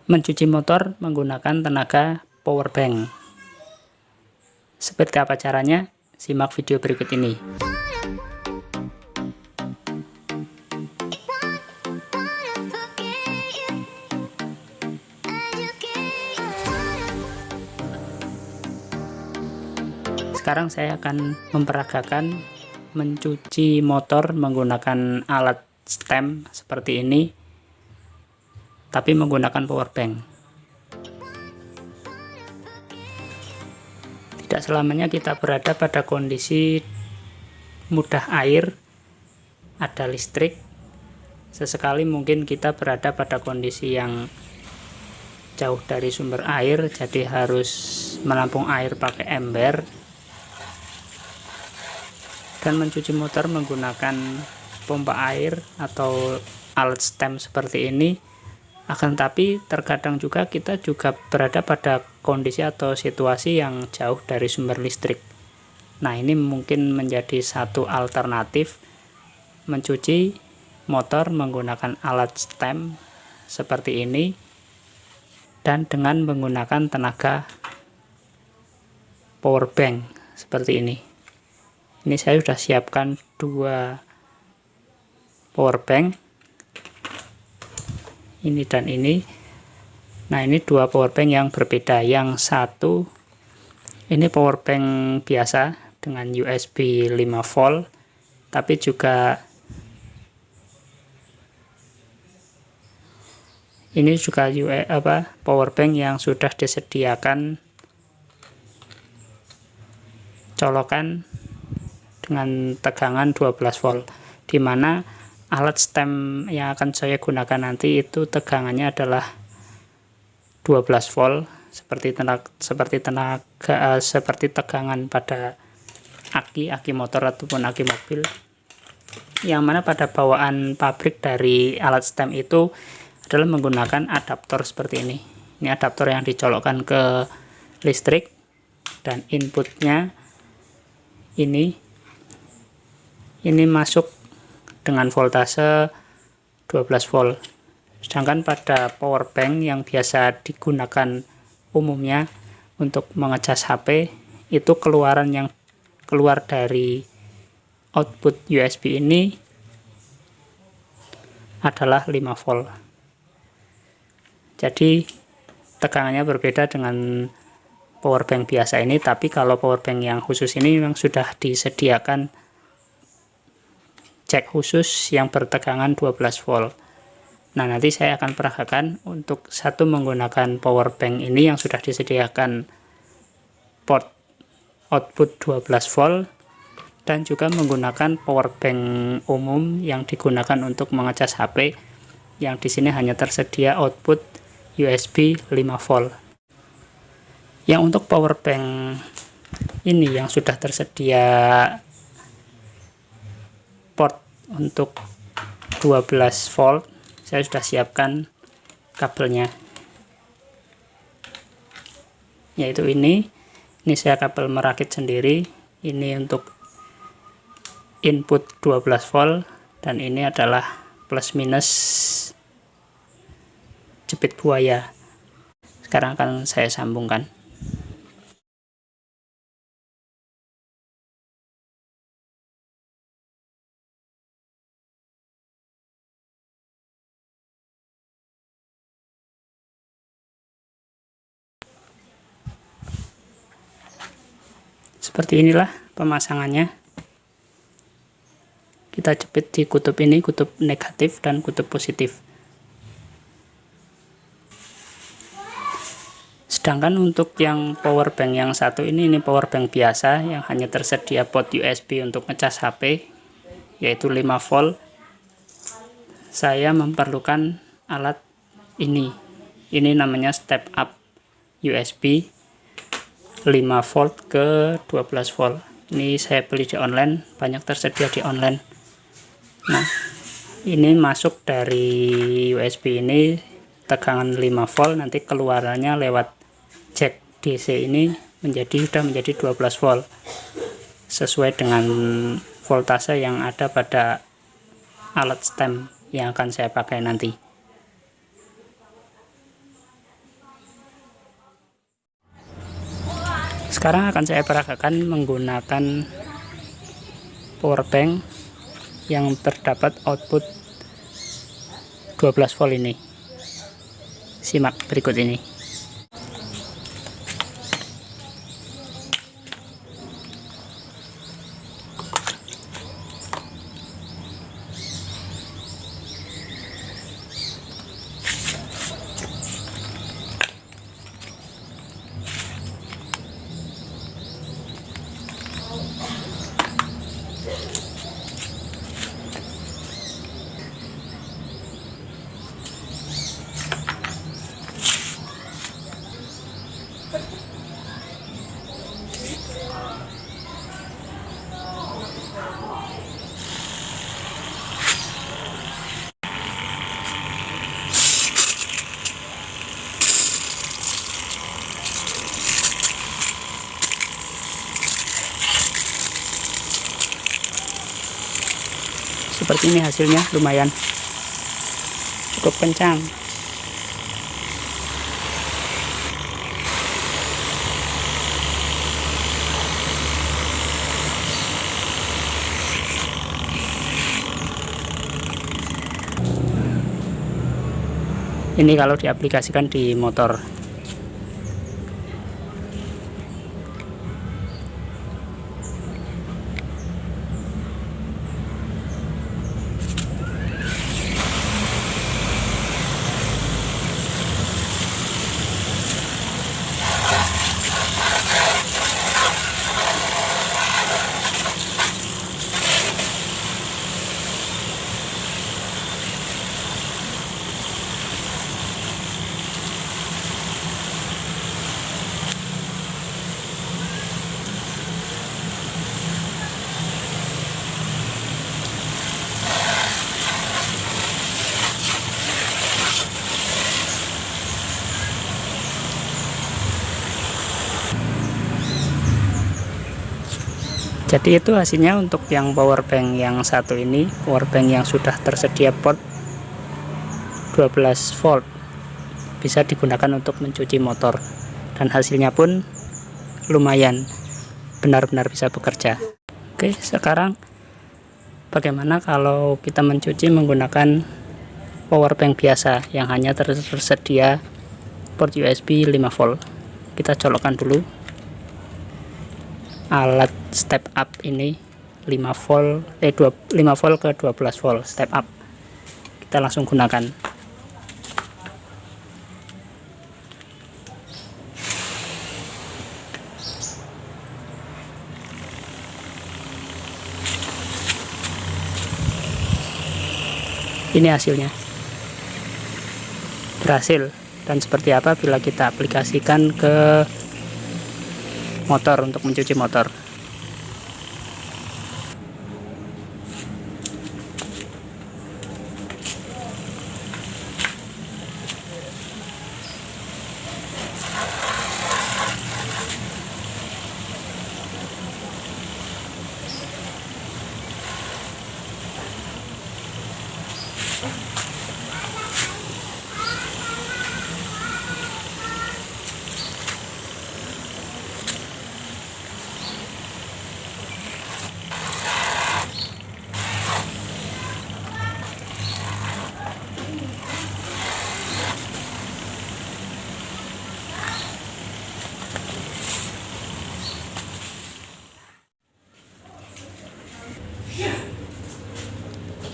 Mencuci motor menggunakan tenaga power bank. Seperti apa caranya? Simak video berikut ini. Sekarang saya akan memperagakan mencuci motor menggunakan alat stem seperti ini, tapi menggunakan power bank. Tidak selamanya kita berada pada kondisi mudah air, ada listrik. Sesekali mungkin kita berada pada kondisi yang jauh dari sumber air, jadi harus menampung air pakai ember. Dan mencuci motor menggunakan pompa air atau alat stem seperti ini. Akan tapi terkadang juga kita juga berada pada kondisi atau situasi yang jauh dari sumber listrik. Nah, ini mungkin menjadi satu alternatif mencuci motor menggunakan alat stem seperti ini dan dengan menggunakan tenaga power bank seperti ini. Ini saya sudah siapkan dua power bank, ini dan ini. Nah, ini dua power bank yang berbeda. Yang satu ini power bank biasa dengan USB 5 volt, tapi juga ini juga power bank yang sudah disediakan colokan dengan tegangan 12 volt, di mana alat stem yang akan saya gunakan nanti itu tegangannya adalah 12 volt seperti tegangan pada aki motor ataupun aki mobil, yang mana pada bawaan pabrik dari alat stem itu adalah menggunakan adaptor seperti ini. Ini adaptor yang dicolokkan ke listrik dan inputnya ini masuk dengan voltase 12 volt. Sedangkan pada power bank yang biasa digunakan umumnya untuk mengecas HP, itu keluaran yang keluar dari output USB ini adalah 5 volt. Jadi tegangannya berbeda dengan power bank biasa ini, tapi kalau power bank yang khusus ini memang sudah disediakan jack khusus yang bertegangan 12 volt. Nah, nanti saya akan peragakan untuk satu menggunakan power bank ini yang sudah disediakan port output 12 volt, dan juga menggunakan power bank umum yang digunakan untuk mengecas HP, yang di sini hanya tersedia output USB 5 volt. Yang untuk power bank ini yang sudah tersedia port untuk 12 volt, saya sudah siapkan kabelnya, yaitu ini saya kabel merakit sendiri. Ini untuk input 12 volt dan ini adalah plus minus jepit buaya. Sekarang akan saya sambungkan. Seperti inilah pemasangannya. Kita jepit di kutub ini, kutub negatif dan kutub positif. Sedangkan untuk yang power bank yang satu ini power bank biasa yang hanya tersedia port USB untuk ngecas HP, yaitu 5 volt. Saya memerlukan alat ini namanya step up USB 5 volt ke 12 volt. Ini saya beli di online, banyak tersedia di online. Nah, ini masuk dari USB ini tegangan 5 volt, nanti keluarannya lewat jack DC ini sudah menjadi 12 volt sesuai dengan voltase yang ada pada alat stem yang akan saya pakai nanti. Sekarang akan saya peragakan menggunakan power bank yang terdapat output 12 volt ini. Simak berikut ini. Seperti ini hasilnya, lumayan cukup kencang. Ini kalau diaplikasikan di motor. Jadi itu hasilnya untuk yang power bank yang satu ini, power bank yang sudah tersedia port 12 volt, bisa digunakan untuk mencuci motor, dan hasilnya pun lumayan, benar-benar bisa bekerja. Oke, sekarang bagaimana kalau kita mencuci menggunakan power bank biasa yang hanya tersedia port USB 5 volt. Kita colokkan dulu alat step up ini 5 volt ke 12 volt step up. Kita langsung gunakan. Ini hasilnya, berhasil. Dan seperti apa bila kita aplikasikan ke motor untuk mencuci motor.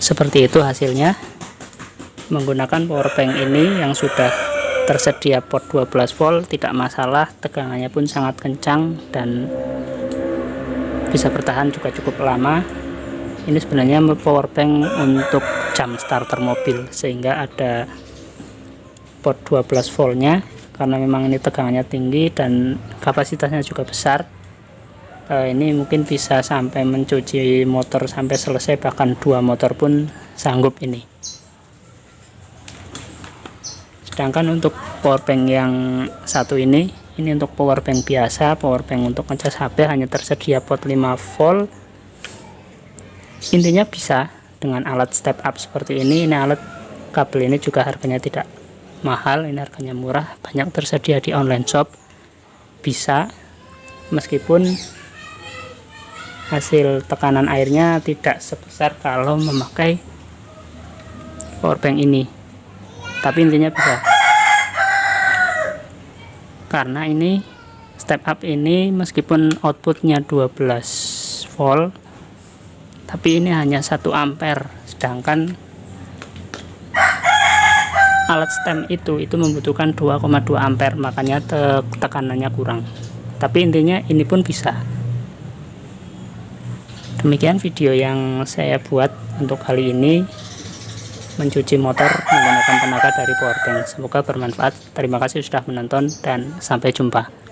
Seperti itu hasilnya menggunakan power bank ini yang sudah tersedia port 12 volt, tidak masalah, tegangannya pun sangat kencang dan bisa bertahan juga cukup lama. Ini sebenarnya power bank untuk jam starter mobil, sehingga ada port 12 voltnya karena memang ini tegangannya tinggi dan kapasitasnya juga besar. Ini mungkin bisa sampai mencuci motor sampai selesai, bahkan 2 motor pun sanggup ini. Sedangkan untuk power bank yang satu ini untuk power bank biasa, power bank untuk ngecas HP, hanya tersedia port 5 volt. Intinya bisa dengan alat step up seperti ini. Ini alat kabel ini juga harganya tidak mahal, ini harganya murah, banyak tersedia di online shop. Bisa meskipun hasil tekanan airnya tidak sebesar kalau memakai powerbank ini, tapi intinya bisa. Karena ini step up ini meskipun outputnya 12 volt, tapi ini hanya 1 ampere, sedangkan alat stem itu membutuhkan 2,2 ampere, makanya tekanannya kurang. Tapi intinya ini pun bisa. Demikian video yang saya buat untuk kali ini, mencuci motor menggunakan tenaga dari powerbank. Semoga bermanfaat. Terima kasih sudah menonton dan sampai jumpa.